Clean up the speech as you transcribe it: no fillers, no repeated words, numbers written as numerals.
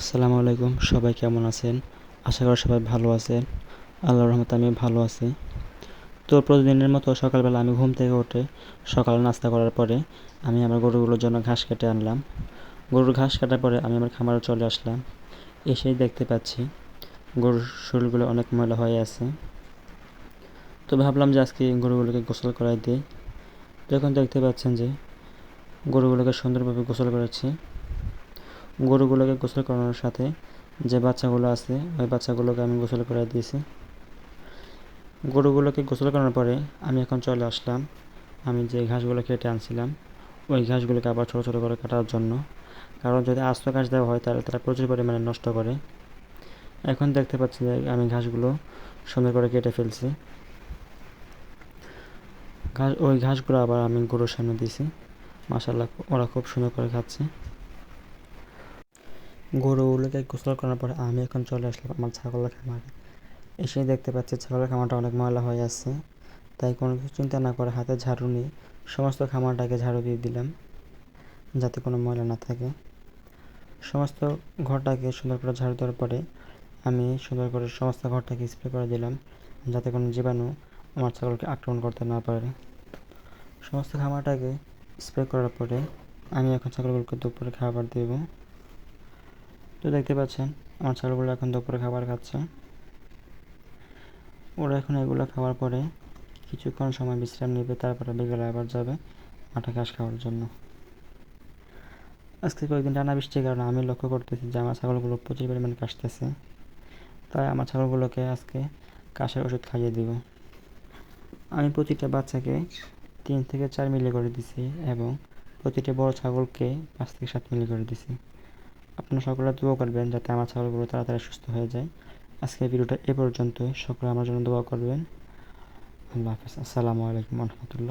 আসসালামু আলাইকুম, সবাই কেমন আছেন? আশা করি সবাই ভালো আছেন। আল্লাহর রহমতে আমি ভালো আছি। তো প্রতিদিনের মতো সকালবেলা আমি ঘুম থেকে উঠে সকালে নাস্তা করার পরে আমি আমার গরুগুলোর জন্য ঘাস কেটে আনলাম। গরুর ঘাস কাটার পরে আমি আমার খামারে চলে আসলাম। এসেই দেখতে পাচ্ছি গরুর শরীরগুলো অনেক ময়লা হয়ে আছে। তো ভাবলাম যে আজকে গরুগুলোকে গোসল করাই দিই। যখন দেখতে পাচ্ছেন যে গরুগুলোকে সুন্দরভাবে গোসল করেছি। গরুগুলোকে গোসল করানোর সাথে যে বাচ্চাগুলো আছে ওই বাচ্চাগুলোকে আমি গোসল করে দিয়েছি। গরুগুলোকে গোসল করানোর পরে আমি এখন চলে আসলাম আমি যে ঘাসগুলো কেটে আনছিলাম ওই ঘাসগুলোকে আবার ছোটো ছোটো করে কাটার জন্য। কারণ যদি আস্ত ঘাস দেওয়া হয় তাহলে তারা প্রচুর পরিমাণে নষ্ট করে। এখন দেখতে পাচ্ছি যে আমি ঘাসগুলো সুন্দর করে কেটে ফেলছি। ওই ঘাসগুলো আবার আমি গরুর সামনে দিয়েছি। মাশাআল্লাহ, ওরা খুব সুন্দর করে খাচ্ছে। গরুগুলোকে গোসল করার পরে আমি এখন চলে আসলাম আমার ছাগলের খামারে। এসে দেখতে পাচ্ছি ছাগলের খামারটা অনেক ময়লা হয়ে আছে। তাই কোনো কিছু চিন্তা না করে হাতে ঝাড়ু নিয়ে সমস্ত খামারটাকে ঝাড়ু দিয়ে দিলাম, যাতে কোনো ময়লা না থাকে। সমস্ত ঘরটাকে সুন্দর করে ঝাড়ু দেওয়ার পরে আমি সুন্দর করে সমস্ত ঘরটাকে স্প্রে করে দিলাম, যাতে কোনো জীবাণু আমার ছাগলকে আক্রমণ করতে না পারে। সমস্ত খামারটাকে স্প্রে করার পরে আমি এখন ছাগলগুলোকে দুপুরে খাবার দেব। তো দেখতে পাচ্ছেন আমার ছাগলগুলো এখন দুপুরে খাবার খাচ্ছে। ওরা এখন এগুলো খাওয়ার পরে কিছুক্ষণ সময় বিশ্রাম নেবে, তারপরে বিকেলে আবার যাবে মাঠে ঘাস খাওয়ার জন্য। আজকে কয়েকদিন টানা বৃষ্টির কারণে আমি লক্ষ্য করতেছি যে আমার ছাগলগুলো প্রচুর পরিমাণে কাশতেছে। তাই আমার ছাগলগুলোকে আজকে কাশের ওষুধ খাইয়ে দিব। আমি প্রতিটা বাচ্চাকে 3 থেকে 4 মিলি করে দিছি এবং প্রতিটা বড় ছাগলকে 5 থেকে 7 মিলি করে দিছি। আপনারা সকলে দোয়া করবেন যাতে আমার ছাগলগুলো তাড়াতাড়ি সুস্থ হয়ে যায়। আজকের ভিডিওটা এ পর্যন্তই। সকলে আমার জন্য দোয়া করবেন। আল্লাহ হাফেজ। আসসালামু আলাইকুম ওয়া রাহমাতুল্লাহ।